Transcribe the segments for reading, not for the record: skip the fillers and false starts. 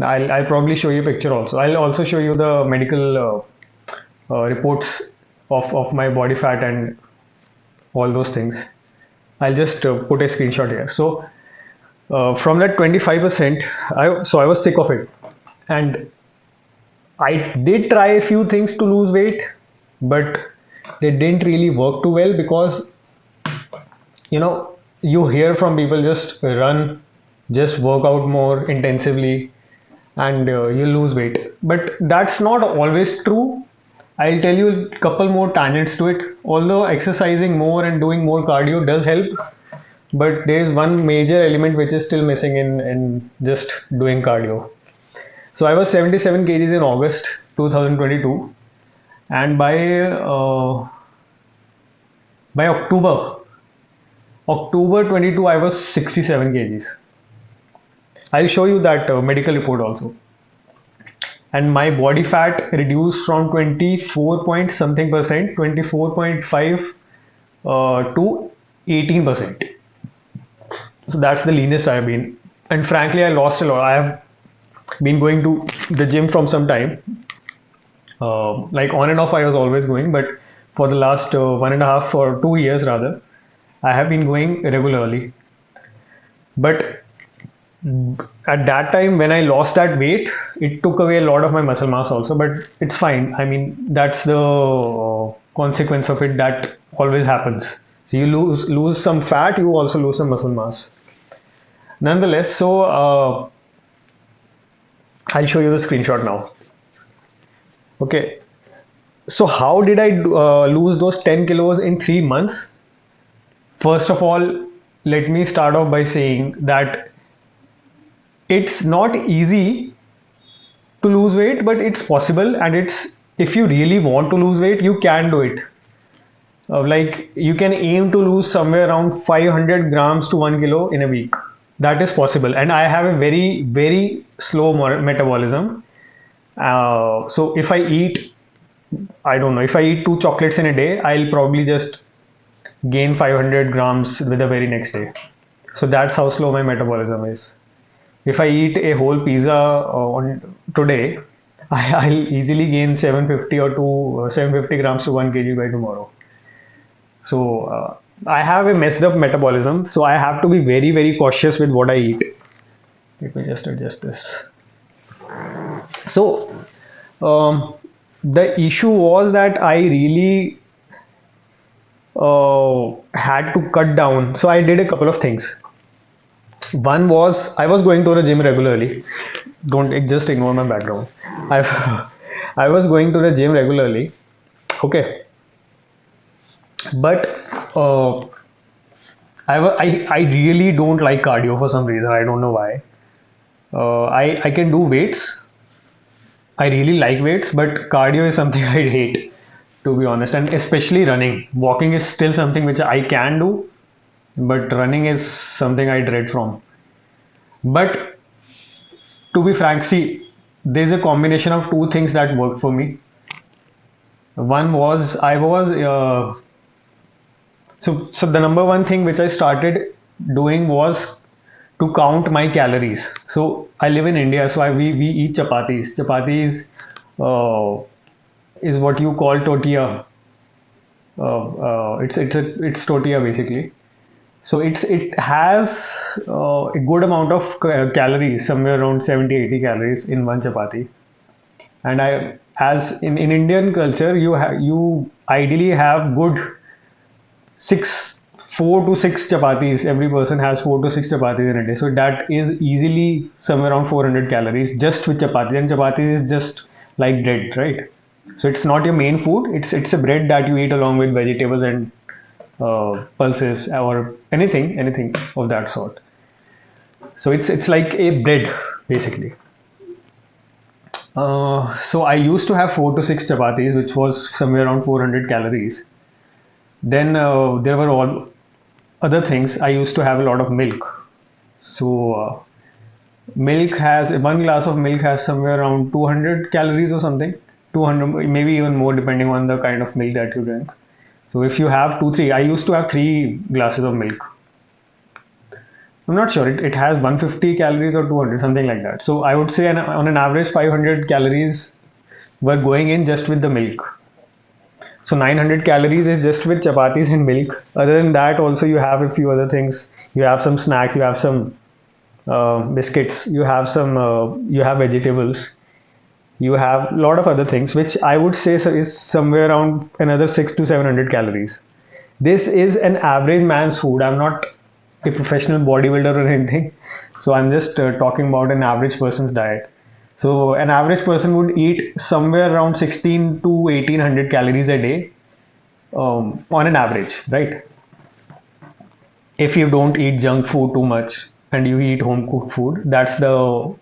I'll probably show you a picture also. I'll also show you the medical reports of my body fat and all those things. I'll just put a screenshot here. So from that 25%, I was sick of it, and I did try a few things to lose weight, but they didn't really work too well because you hear from people, just run, just work out more intensively, and you lose weight. But that's not always true. I'll tell you a couple more tangents to it. Although exercising more and doing more cardio does help, but there is one major element which is still missing in just doing cardio. So I was 77 kgs in August 2022, and by October 22 I was 67 kgs. I'll show you that medical report also. And my body fat reduced from 24 point something percent, 24.5 to 18%. So that's the leanest I've been. And frankly, I lost a lot. I have been going to the gym from some time. Like on and off, I was always going, but for the last 1.5 or 2 years rather, I have been going regularly. But at that time, when I lost that weight, it took away a lot of my muscle mass also, but it's fine. I mean, that's the consequence of it. That always happens. So you lose some fat, you also lose some muscle mass. Nonetheless, so I'll show you the screenshot now. Okay, so how did I lose those 10 kilos in 3 months? First of all, let me start off by saying that it's not easy to lose weight, but it's possible, and if you really want to lose weight, you can do it. Like you can aim to lose somewhere around 500 grams to 1 kilo in a week. That is possible, and I have a very, very slow metabolism. So if I eat, I don't know, if I eat 2 chocolates in a day, I'll probably just gain 500 grams with the very next day. So that's how slow my metabolism is. If I eat a whole pizza on today, I'll easily gain 750 or 750 grams to 1 kg by tomorrow. So I have a messed up metabolism, so I have to be very, very cautious with what I eat. Let me just adjust this. So the issue was that I really had to cut down. So I did a couple of things. One was I was going to the gym regularly. Don't just ignore my background. I was going to the gym regularly. Okay. But I really don't like cardio for some reason. I don't know why. I can do weights. I really like weights, but cardio is something I hate, to be honest, and especially running. Walking is still something which I can do, but running is something I dread from. But to be frank, see, there's a combination of two things that worked for me. One was so the number one thing which I started doing was to count my calories. So I live in India, so we eat chapatis. Chapatis is what you call tortilla. It's tortilla basically. So it has a good amount of calories, somewhere around 70-80 calories in one chapati. And as in Indian culture, you ideally have good 4 to 6 chapatis. Every person has 4 to 6 chapatis in a day. So that is easily somewhere around 400 calories just with chapati. And chapati is just like bread, right? So it's not your main food. It's a bread that you eat along with vegetables and pulses or anything of that sort. So it's like a bread basically. So I used to have 4 to 6 chapatis, which was somewhere around 400 calories. Then there were all other things. I used to have a lot of milk. So one glass of milk has somewhere around 200 calories or something. 200, maybe even more, depending on the kind of milk that you drink. So if you have 2, 3, I used to have 3 glasses of milk. I'm not sure. It has 150 calories or 200, something like that. So I would say on an average 500 calories were going in just with the milk. So 900 calories is just with chapatis and milk. Other than that, also you have a few other things. You have some snacks. You have some biscuits. You have vegetables. You have a lot of other things, which I would say is somewhere around another 6 to 700 calories. This is an average man's food. I'm not a professional bodybuilder or anything, so I'm just talking about an average person's diet. So an average person would eat somewhere around 16 to 1800 calories a day, on an average, right? If you don't eat junk food too much and you eat home cooked food, that's the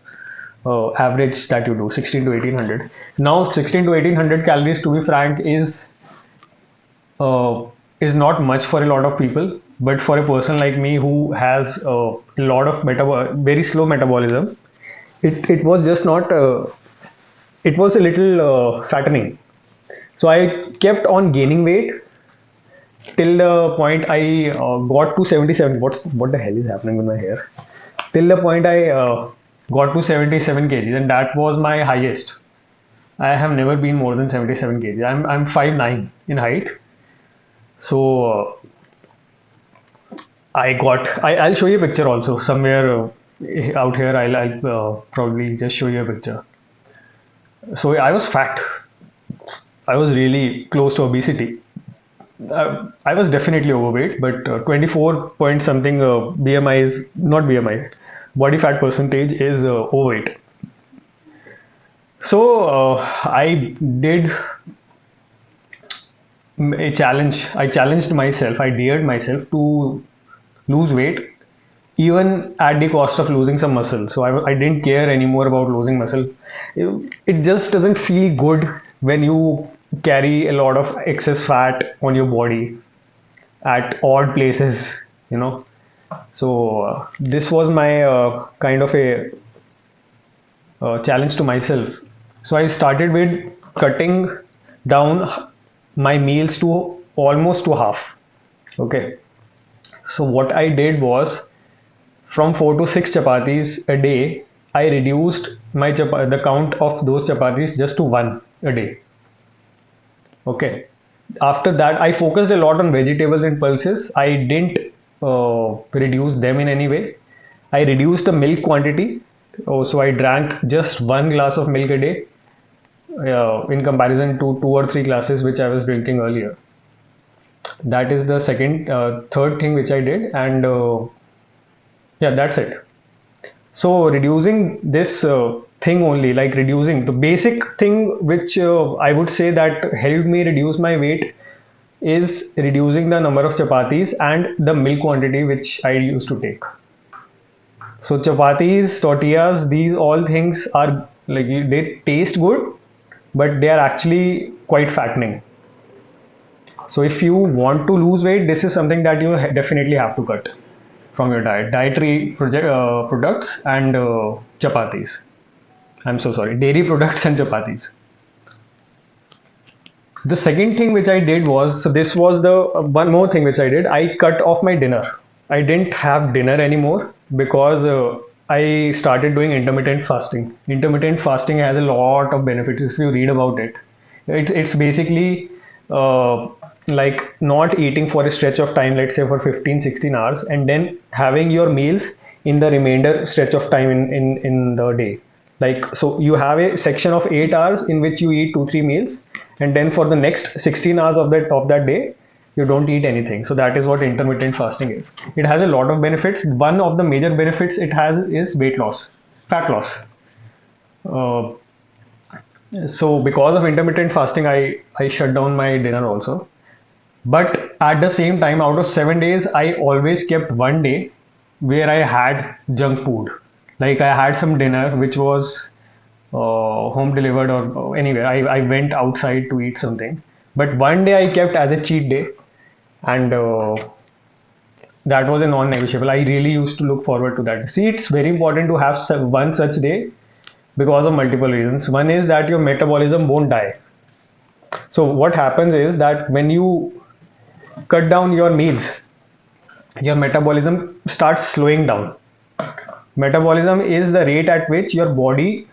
average that you do, 16 to 1800. Now 16 to 1800 calories, to be frank, uh, is not much for a lot of people, but for a person like me who has a lot of very slow metabolism, it was just not it was a little fattening. So I kept on gaining weight till the point I got to 77. What the hell is happening with my hair? Till the point I got to 77 kgs, and that was my highest. I have never been more than 77 kgs. I'm 5'9" in height. So I'll show you a picture also somewhere out here. I'll probably just show you a picture. So I was fat. I was really close to obesity. I was definitely overweight, but 24 point something BMI is not BMI, body fat percentage is overweight. So I did a challenge. I challenged myself. I dared myself to lose weight, even at the cost of losing some muscle. So I didn't care anymore about losing muscle. It just doesn't feel good when you carry a lot of excess fat on your body at odd places, you know. So this was my kind of a challenge to myself. So I started with cutting down my meals to almost to half. Okay. So what I did was, from 4 to 6 chapatis a day, I reduced the count of those chapatis just to one a day. Okay. After that, I focused a lot on vegetables and pulses. I didn't reduce them in any way. I reduced the milk quantity. Oh, so I drank just 1 glass of milk a day, in comparison to 2 or 3 glasses which I was drinking earlier. That is the third thing which I did, and yeah, that's it. So reducing this thing only, like reducing the basic thing which I would say that helped me reduce my weight, is reducing the number of chapatis and the milk quantity which I used to take. So chapatis, tortillas, these all things are like, they taste good, but they are actually quite fattening. So if you want to lose weight, this is something that you definitely have to cut from your diet. Dietary products and chapatis. I'm so sorry, dairy products and chapatis. The second thing which I did was, so this was the one more thing which I did. I cut off my dinner. I didn't have dinner anymore because I started doing intermittent fasting. Intermittent fasting has a lot of benefits if you read about it. It's basically like not eating for a stretch of time, let's say for 15-16 hours, and then having your meals in the remainder stretch of time in the day. Like, so you have a section of 8 hours in which you eat 2-3 meals, and then for the next 16 hours of that day you don't eat anything. So that is what intermittent fasting is. It has a lot of benefits. One of the major benefits it has is weight loss, fat loss. So because of intermittent fasting, I shut down my dinner also. But at the same time, out of 7 days, I always kept one day where I had junk food. Like, I had some dinner which was home delivered, or anywhere. I went outside to eat something. But one day I kept as a cheat day, and that was a non-negotiable. I really used to look forward to that. See, it's very important to have one such day because of multiple reasons. One is that your metabolism won't die. So what happens is that when you cut down your meals, your metabolism starts slowing down. Metabolism is the rate at which your body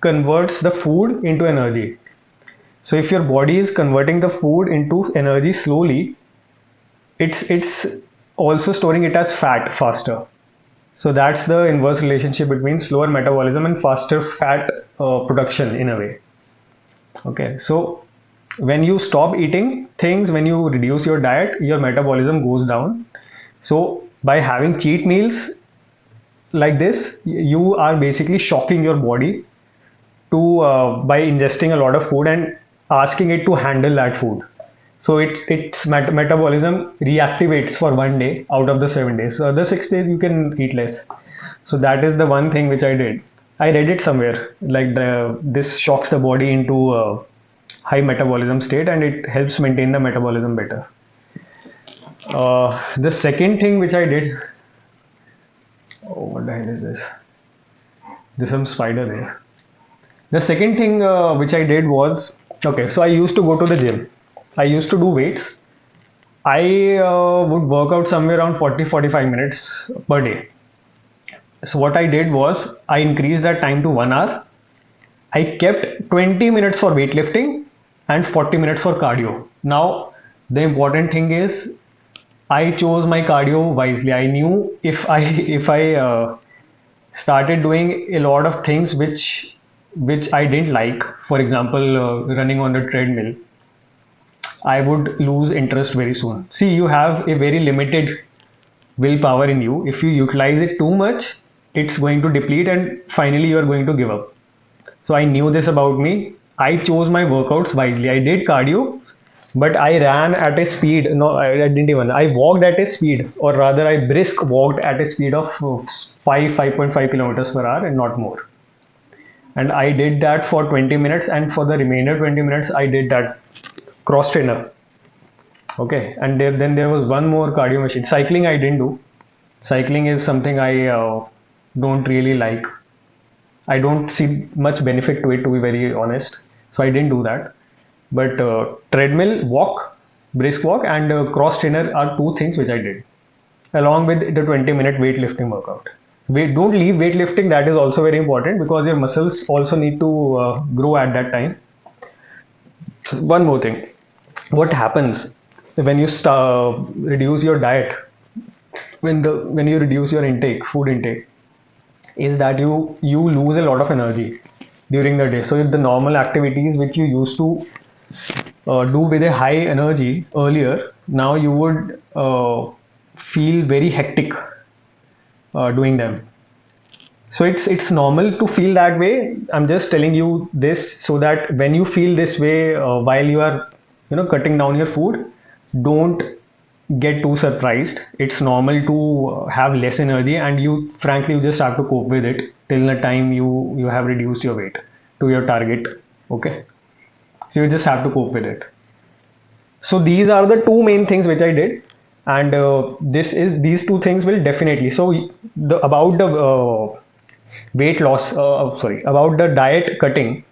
converts the food into energy. So if your body is converting the food into energy slowly, it's also storing it as fat faster. So that's the inverse relationship between slower metabolism and faster fat production in a way. Okay, so when you stop eating things, when you reduce your diet, your metabolism goes down. So by having cheat meals like this, you are basically shocking your body to by ingesting a lot of food and asking it to handle that food. So its metabolism reactivates for 1 day out of the 7 days. So other 6 days you can eat less. So that is the one thing which I did. I read it somewhere like this shocks the body into a high metabolism state and it helps maintain the metabolism better. The second thing which I did, oh, what the hell is this? There's some spider there. The second thing which I did was, okay, so I used to go to the gym. I used to do weights. I would work out somewhere around 40-45 minutes per day. So what I did was I increased that time to 1 hour. I kept 20 minutes for weightlifting and 40 minutes for cardio. Now the important thing is I chose my cardio wisely. I knew if I started doing a lot of things which I didn't like, for example, running on the treadmill, I would lose interest very soon. See, you have a very limited willpower in you. If you utilize it too much, it's going to deplete and finally you are going to give up. So I knew this about me. I chose my workouts wisely. I did cardio, but I ran at a speed. No, I didn't even. I walked at a speed, or rather, I brisk walked at a speed of 5.5 kilometers per hour and not more. And I did that for 20 minutes, and for the remainder 20 minutes, I did that cross trainer. Okay, and then there was one more cardio machine. Cycling I didn't do. Cycling is something I don't really like. I don't see much benefit to it, to be very honest. So I didn't do that. But treadmill, walk, brisk walk, and cross trainer are two things which I did, along with the 20-minute weightlifting workout. Don't leave weightlifting. That is also very important because your muscles also need to grow at that time. So one more thing. What happens when you reduce your diet, when you reduce your food intake, is that you lose a lot of energy during the day. So if the normal activities which you used to do with a high energy earlier, now you would feel very hectic doing them. So it's normal to feel that way. I'm just telling you this so that when you feel this way while you are cutting down your food, don't get too surprised. It's normal to have less energy, and you frankly you just have to cope with it till the time you have reduced your weight to your target. Okay, so you just have to cope with it. So these are the two main things which I did, and these two things will definitely. So about the weight loss, about the diet cutting,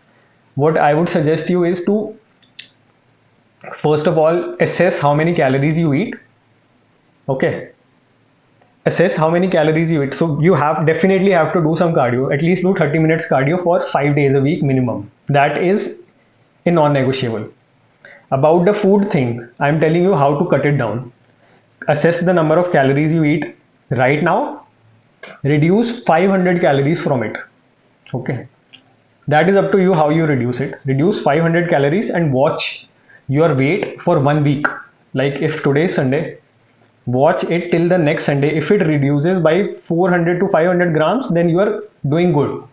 what I would suggest you is to first of all assess how many calories you eat. Okay, assess how many calories you eat. So you definitely have to do some cardio. At least do 30 minutes cardio for 5 days a week minimum. That is a non-negotiable. About the food thing, I'm telling you how to cut it down. Assess the number of calories you eat right now. Reduce 500 calories from it. Okay, that is up to you how you reduce it. Reduce 500 calories and watch your weight for 1 week. Like if today is Sunday, watch it till the next Sunday. If it reduces by 400 to 500 grams, then you are doing good.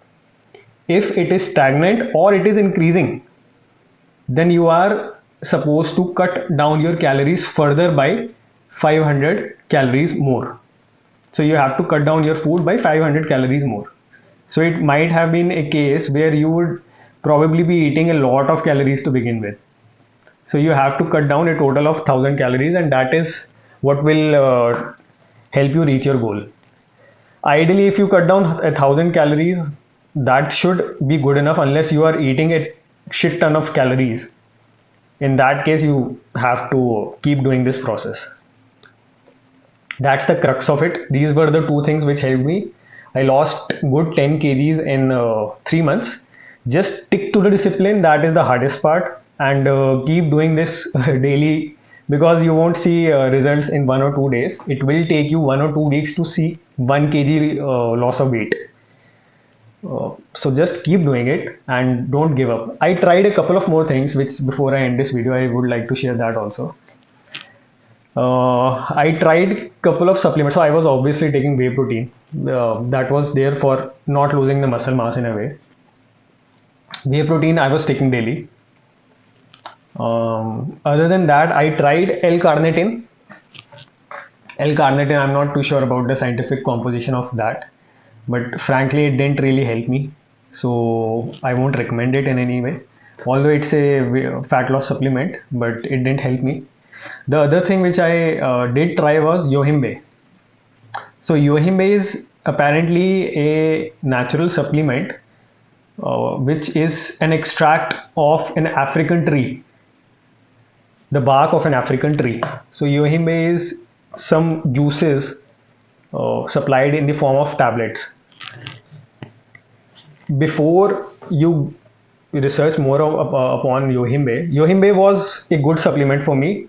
If it is stagnant or it is increasing, then you are supposed to cut down your calories further by 500 calories more. So you have to cut down your food by 500 calories more. So it might have been a case where you would probably be eating a lot of calories to begin with. So you have to cut down a total of 1000 calories, and that is what will help you reach your goal. Ideally, if you cut down 1000 calories, that should be good enough, unless you are eating a shit ton of calories. In that case, you have to keep doing this process. That's the crux of it. These were the two things which helped me. I lost good 10 kgs in 3 months. Just stick to the discipline. That is the hardest part, and keep doing this daily, because you won't see results in 1 or 2 days. It will take you 1 or 2 weeks to see 1 kg loss of weight. So just keep doing it and don't give up. I tried a couple of more things, which before I end this video, I would like to share that also. I tried couple of supplements. So I was obviously taking whey protein. That was there for not losing the muscle mass in a way. Whey protein I was taking daily. Other than that, I tried L-carnitine. L-carnitine, I'm not too sure about the scientific composition of that, but frankly, it didn't really help me. So I won't recommend it in any way. Although it's a fat loss supplement, but it didn't help me. The other thing which I did try was yohimbe. So yohimbe is apparently a natural supplement, which is an extract of an African tree, the bark of an African tree. So yohimbe is some juices supplied in the form of tablets. Before you research more upon yohimbe, yohimbe was a good supplement for me.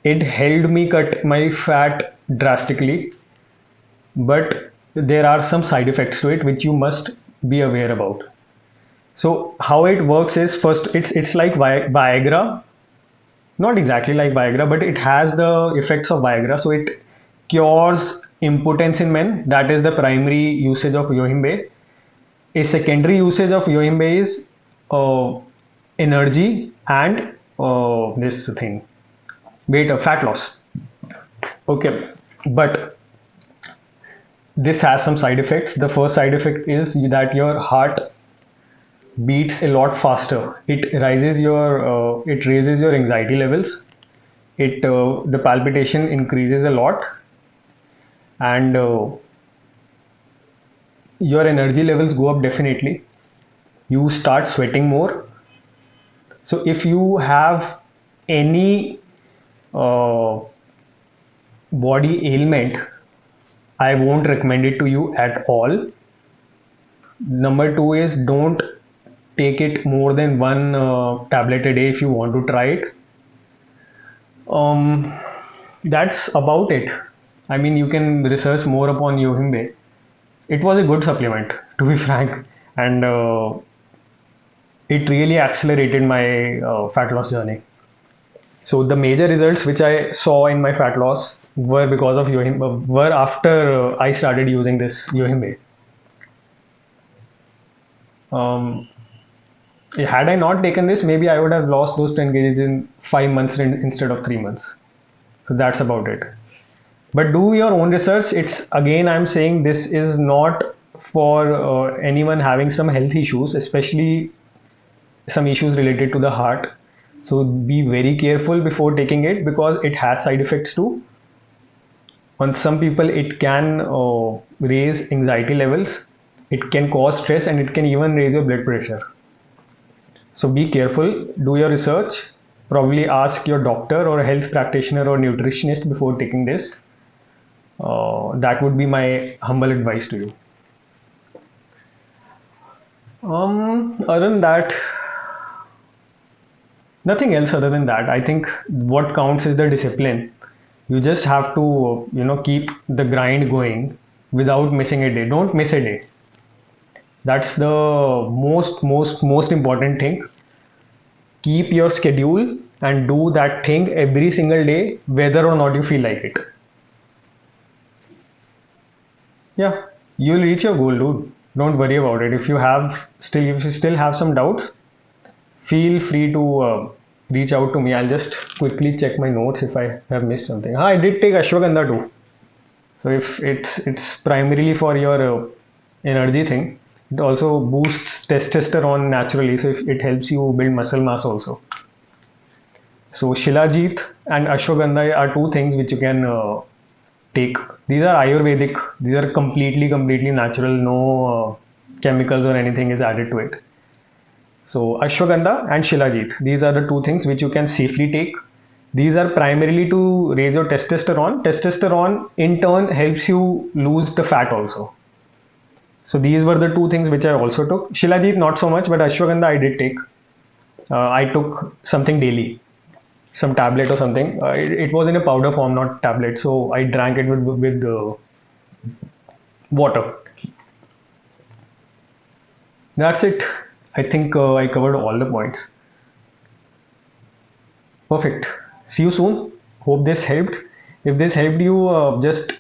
It helped me cut my fat drastically, but there are some side effects to it which you must be aware about. So how it works is, first, it's like Viagra, not exactly like Viagra, but it has the effects of Viagra. So it cures impotence in men. That is the primary usage of yohimbe. A secondary usage of yohimbe is energy and this thing, fat loss. Okay, but this has some side effects. The first side effect is that your heart beats a lot faster. It raises your anxiety levels. The palpitation increases a lot, and your energy levels go up definitely. You start sweating more. So if you have any body ailment, I won't recommend it to you at all. Number two is, don't take it more than one tablet a day if you want to try it. That's about it. I mean, you can research more upon yohimbe. It was a good supplement, to be frank, and it really accelerated my fat loss journey. So the major results which I saw in my fat loss were because of yohimbe, were after I started using this yohimbe. Had I not taken this, maybe I would have lost those 10 kgs in 5 months instead of 3 months. So that's about it. But do your own research. It's, again, I'm saying this is not for anyone having some health issues, especially some issues related to the heart. So be very careful before taking it, because it has side effects too. On some people, it can raise anxiety levels, it can cause stress, and it can even raise your blood pressure. So be careful, do your research, probably ask your doctor or a health practitioner or nutritionist before taking this. That would be my humble advice to you. Other than that, nothing else other than that. I think what counts is the discipline. You just have to, keep the grind going without missing a day. Don't miss a day. That's the most important thing. Keep your schedule and do that thing every single day, whether or not you feel like it. Yeah, you'll reach your goal, dude. Don't worry about it. If you still have some doubts, feel free to reach out to me. I'll just quickly check my notes if I have missed something. I did take ashwagandha too. So if it's primarily for your energy thing, it also boosts testosterone naturally. So it helps you build muscle mass also. So shilajit and ashwagandha are two things which you can take. These are Ayurvedic. These are completely natural. No chemicals or anything is added to it. So ashwagandha and shilajit, these are the two things which you can safely take These are primarily to raise your testosterone. Testosterone in turn helps you lose the fat also. So these were the two things which I also took. Shilajit not so much, but ashwagandha I did take. I took something daily, some tablet or something. It was in a powder form, not tablet. So I drank it with water. That's it. I think I covered all the points. Perfect. See you soon. Hope this helped. If this helped you, just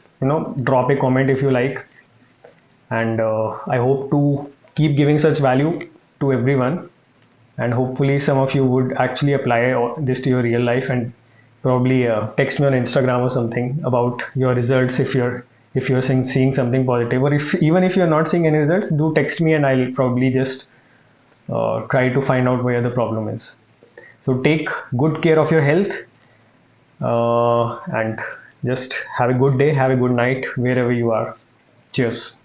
drop a comment if you like. And I hope to keep giving such value to everyone. And hopefully, some of you would actually apply this to your real life and probably text me on Instagram or something about your results if you're seeing something positive, or if even if you're not seeing any results, do text me and I'll probably just try to find out where the problem is. So take good care of your health, and just have a good day, have a good night wherever you are. Cheers.